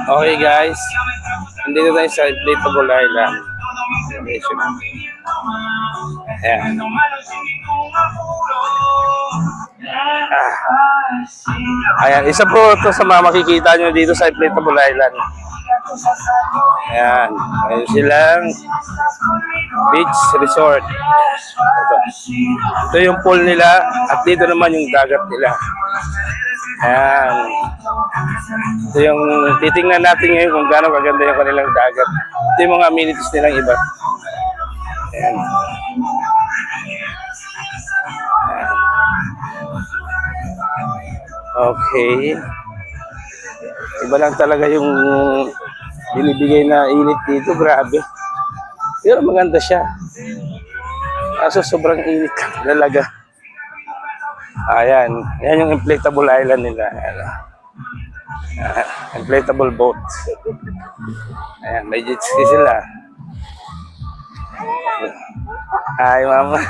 Okay guys, nandito tayo sa Inflatable Island. Ayan. Ayan, isa po ito sa mga makikita nyo dito sa Inflatable Island. Ayan, ayun silang beach resort. Ito yung pool nila at dito naman yung dagat nila. Ayan. Ito yung titingnan natin ngayon kung gaano kaganda yung kanilang dagat. Ito yung mga amenities nilang iba. Ayan. Okay. Iba lang talaga yung binibigay na init dito. Grabe. Pero maganda siya. Kaso sobrang init talaga. Ayan. Yan yung inflatable island nila. Ayan. Inflatable boat. Ayan. May jet ski sila. Hi, mama.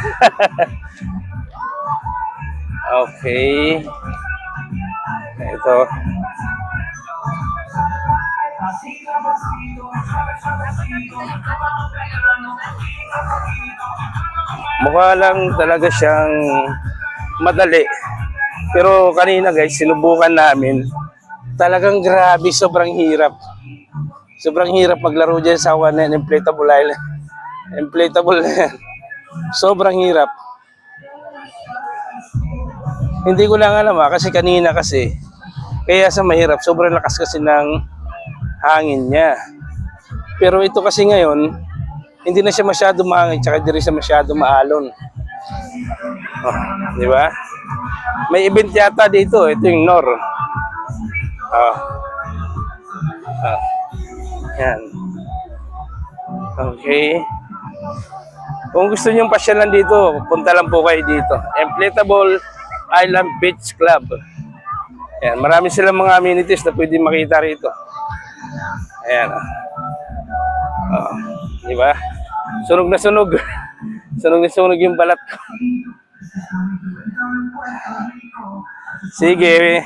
Okay. Ito. Mukha lang talaga siyang madali. Pero kanina guys, sinubukan namin. Talagang grabe, sobrang hirap. Sobrang hirap maglaro dyan sa one and inflatable island. Inflatable na yan. Sobrang hirap. Hindi ko lang alam kasi kanina kasi. Kaya sa mahirap, sobrang lakas kasi ng hangin niya. Pero ito kasi ngayon, hindi na siya masyado mahangin, tsaka hindi rin siya masyado maalon. Oh, di ba? May event yata dito, ito yung NOR. Yan. Okay. Kung gusto niyo pasyalan dito, punta lang po kayo dito. Inflatable Island Beach Club. Ayan, marami silang mga amenities na pwede makita rito. Ayan. Di ba? Sunog na sunog. Sunog na sunog yung balat ko. Sige.